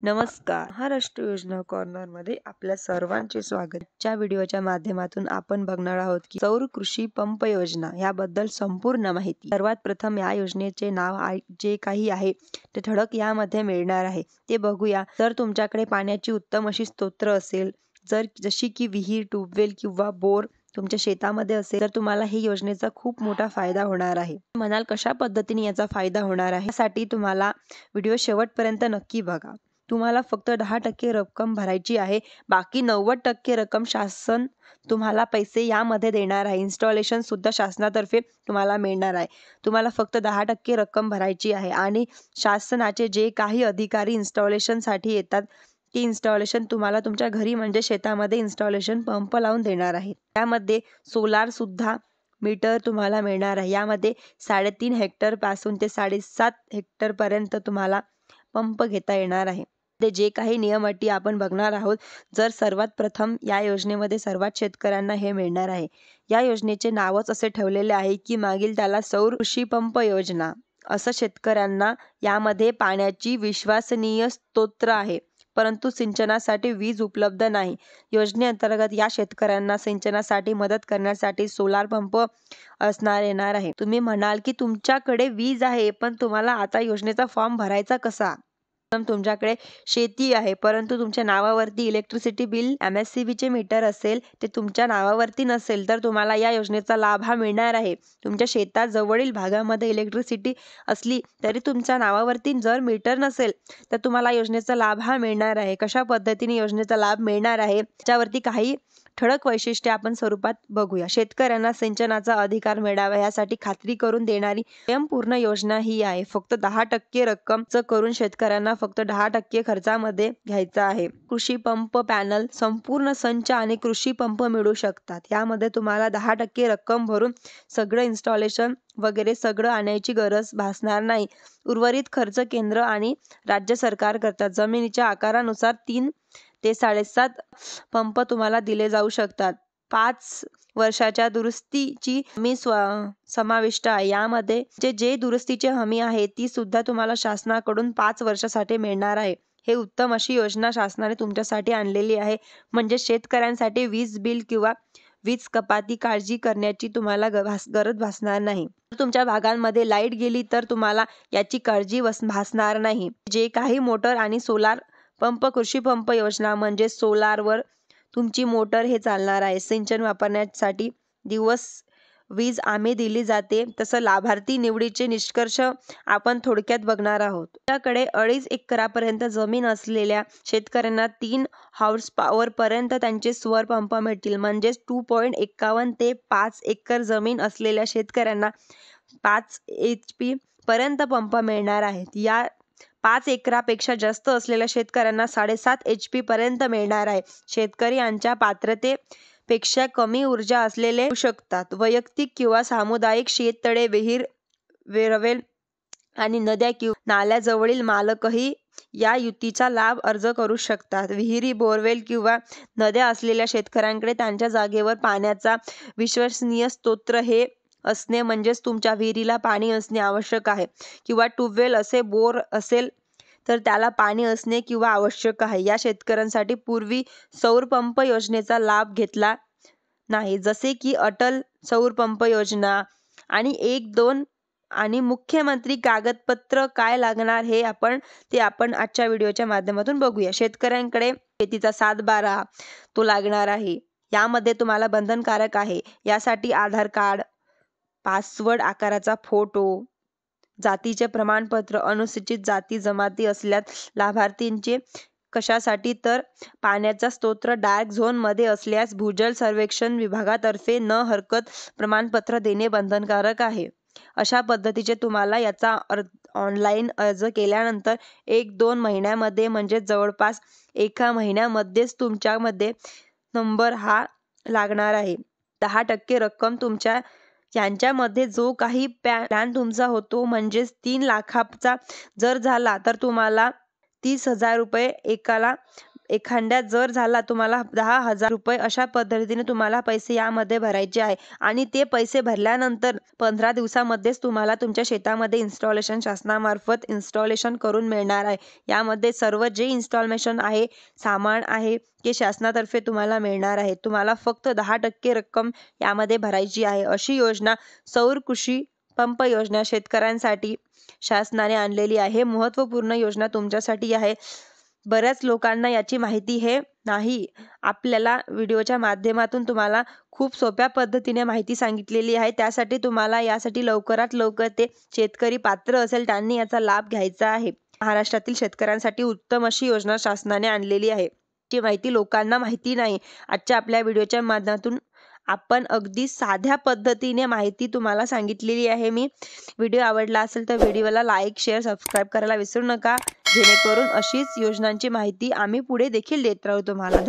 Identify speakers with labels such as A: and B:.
A: नमस्कार. महाराष्ट्र योजना कॉर्नरमध्ये आपल्या सर्वांचे स्वागत. च्या व्हिडिओच्या माध्यमातून आपण बघणार आहोत की सौर कृषी पंप योजना याबद्दल संपूर्ण माहिती. सर्वात प्रथम या योजनेचे नाव जे काही आहे ते ठळक यामध्ये मिळणार आहे ते बघूया. जर तुमच्याकडे पाण्याची उत्तम अशी स्तोत्र असेल, जशी की विहीर, ट्यूबवेल किंवा बोर तुमच्या शेतामध्ये असेल, तर तुम्हाला ही योजनेचा खूप मोठा फायदा होणार आहे. म्हणाल कशा पद्धतीने याचा फायदा होणार आहे, यासाठी तुम्हाला व्हिडिओ शेवटपर्यंत नक्की बघा. तुम्हाला फक्त 10% रक्कम भरायची आहे, बाकी 90% रक्कम शासन तुम्हाला पैसे यामध्ये देणार आहे. इन्स्टॉलेशन सुद्धा शासनातर्फे तुम्हाला मिळणार आहे. तुम्हाला फक्त 10% रक्कम भरायची आहे आणि शासनाचे जे काही अधिकारी इन्स्टॉलेशनसाठी येतात ते इन्स्टॉलेशन तुम्हाला तुमच्या घरी म्हणजे शेतामध्ये इन्स्टॉलेशन पंप लावून देणार आहे. त्यामध्ये सोलार सुद्धा मीटर तुम्हाला मिळणार आहे. यामध्ये 3.5 हेक्टर पासून ते 7.5 हेक्टर पर्यंत तुम्हाला पंप घेता येणार आहे. ते जे काही नियम अटी आपण बघणार आहोत. जर सर्वात प्रथम या योजनेमध्ये सर्वात शेतकऱ्यांना हे मिळणार आहे. या योजनेचे नावच असे ठेवलेले आहे की मागील त्याला सौर कृषी पंप योजना असं. शेतकऱ्यांना यामध्ये पाण्याची विश्वसनीय स्तोत्र आहे, परंतु सिंचनासाठी वीज उपलब्ध नाही. योजनेअंतर्गत या शेतकऱ्यांना सिंचनासाठी मदत करण्यासाठी सोलार पंप येणार आहे. तुम्ही म्हणाल की तुमच्याकडे वीज आहे, पण तुम्हाला आता योजनेचा फॉर्म भरायचा कसा? तुमच्याकडे शेती आहे, परंतु तुमच्या नावावरती इलेक्ट्रिसिटी बिल MSCB चे मीटर असेल, ते तुमच्या नावावरती नसेल, तर तुम्हाला या योजनेचा लाभ हा मिळणार आहे. तुमच्या शेतात जवळील भागामध्ये इलेक्ट्रिसिटी असली तरी तुमच्या नावावरती जर मीटर नसेल, तर तुम्हाला योजनेचा लाभ हा मिळणार आहे. कशा पद्धतीने योजनेचा लाभ मिळणार आहे त्याच्यावरती काही ठळक वैशिष्ट्ये आपण स्वरूपात बघूया. शेतकऱ्यांना सिंचनाचा अधिकार मिळावा यासाठी खात्री करून देणारी स्वयंपूर्ण योजना ही आहे. फक्त 10% रक्कमच करून शेतकऱ्यांना फक्त 10% खर्चामध्ये घ्यायचा आहे. कृषी पंप पॅनल, संपूर्ण संच आणि कृषी पंप मिळू शकतात. यामध्ये तुम्हाला 10% रक्कम भरून सगळं इन्स्टॉलेशन वगैरे सगळं आणायची गरज भासणार नाही. उर्वरित खर्च केंद्र आणि राज्य सरकार करतात. जमिनीच्या आकारानुसार 3 ते 7.5 पंप तुम्हाला दिले जाऊ शकतात. 5 वर्षाच्या दुरुस्तीची हमी समाविष्ट आहे. यामध्ये जे दुरुस्तीची हमी आहे ती सुद्धा तुम्हाला शासनाकडून 5 वर्षासाठी मिळणार आहे. हे उत्तम अशी योजना शासनाने तुमच्यासाठी आणलेली आहे. म्हणजे शेतकऱ्यांसाठी वीज बिल किंवा वीज कपाती काळजी करण्याची तुम्हाला गरज भासणार नाही. तुमच्या भागांमध्ये लाईट गेली तर तुम्हाला याची काळजी भासणार नाही. जे काही मोटर आणि सोलार पंप, कृषी पंप योजना म्हणजे सोलारवर तुमची मोटर हे चालणार आहे. सिंचन वापरण्यासाठी दिवस वीज आम्ही दिली जाते. तसं लाभार्थी निवडीचे निष्कर्ष आपण थोडक्यात बघणार आहोत. त्याकडे 2.5 एकरापर्यंत जमीन असलेल्या शेतकऱ्यांना 3 हॉर्स पॉवर पर्यंत त्यांचे सौर पंप मिळतील. म्हणजेच 2.51 ते 5 एकर जमीन असलेल्या शेतकऱ्यांना 5 HP पर्यंत पंप मिळणार आहेत. या 5 एकरापेक्षा जास्त असलेल्या शेतकऱ्यांना 7.5 HP पर्यंत मिळणार आहे. शेतकरी यांच्या पात्रतेपेक्षा कमी ऊर्जा असलेले होऊ शकतात. वैयक्तिक किंवा सामुदायिक शेततळे, विहीर, वेरवेल आणि नद्या किंवा नाल्याजवळील मालकही या युतीचा लाभ अर्ज करू शकतात. विहिरी, बोरवेल किंवा नद्या असलेल्या शेतकऱ्यांकडे त्यांच्या जागेवर पाण्याचा विश्वसनीय स्तोत्र हे असणे, म्हणजेच तुमच्या विहिरीला पाणी असणे आवश्यक आहे, किंवा ट्यूबवेल असे बोर असेल तर त्याला पाणी असणे किंवा आवश्यक आहे. या शेतकऱ्यांसाठी पूर्वी सौर पंप योजनेचा लाभ घेतला नाही, जसे की अटल सौर पंप योजना आणि 1-2 आणि मुख्यमंत्री कागदपत्र काय लागणार हे आपण आजच्या व्हिडिओच्या माध्यमातून बघूया. शेतकऱ्यांकडे शेतीचा 7-12 तो लागणार आहे. यामध्ये तुम्हाला बंधनकारक आहे. यासाठी आधार कार्ड, पासवर्ड आकाराचा फोटो, जातीचे प्रमाणपत्र, अनुसूचित जाती जमाती असल्यास लाभार्थींचे कशासाठी तर पाण्याचा स्तोत्र डार्क झोन मध्ये असल्यास भूजल सर्वेक्षण विभागातर्फे न हरकत प्रमाणपत्र देणे बंधनकारक आहे. अशा पद्धतीचे तुम्हाला याचा ऑनलाईन अर्ज केल्यानंतर 1-2 महिन्यामध्ये म्हणजे जवळपास 1 महिन्यामध्येच तुमच्यामध्ये नंबर हा लागणार आहे. 10% रक्कम तुमच्या यांच्यामध्ये जो काही प्लॅन तुमचा होतो, म्हणजेच 3 लाखाचा जर झाला तर तुम्हाला 30,000 रुपये एकाला एखाद्या जर झाला तुम्हाला 10,000 रुपये अशा पद्धतीने तुम्हाला पैसे यामध्ये भरायचे आहे आणि ते पैसे भरल्यानंतर 15 दिवसामध्येच तुम्हाला तुमच्या शेतामध्ये इन्स्टॉलेशन शासनामार्फत इन्स्टॉलेशन करून मिळणार आहे। यामध्ये सर्व जे इन्स्टॉलेशन आहे, सामान आहे ते शासनातर्फे तुम्हाला मिळणार आहे। तुम्हाला फक्त 10% रक्कम यामध्ये भरायची आहे। अशी योजना सौर कृषी पंप योजना शेतकऱ्यांसाठी शासनाने आणलेली आहे। महत्त्वपूर्ण योजना तुमच्यासाठी आहे। बऱ्याच लोकांना याची माहिती नाही। आपल्याला व्हिडिओच्या माध्यमातून तुम्हाला खूप सोप्या पद्धतीने माहिती सांगितलेली आहे। त्यासाठी तुम्हाला यासाठी लवकरात लवकर ते शेतकरी पात्र असेल त्यांनी याचा लाभ घ्यायचा आहे। महाराष्ट्रातील शेतकऱ्यांसाठी उत्तम अशी योजना शासनाने आणलेली आहे। ची माहिती लोकांना माहिती नाही। आजच्या आपल्या व्हिडिओच्या माध्यमातून आपण अगदी साध्या पद्धतीने माहिती तुम्हाला सांगितलेली आहे मी। व्हिडिओ आवडला असेल तर व्हिडिओला लाईक, शेअर, सबस्क्राईब करायला विसरू नका, जेणेकरून अशीच योजनांची माहिती आम्ही पुढे देखील देत राहू तुम्हाला।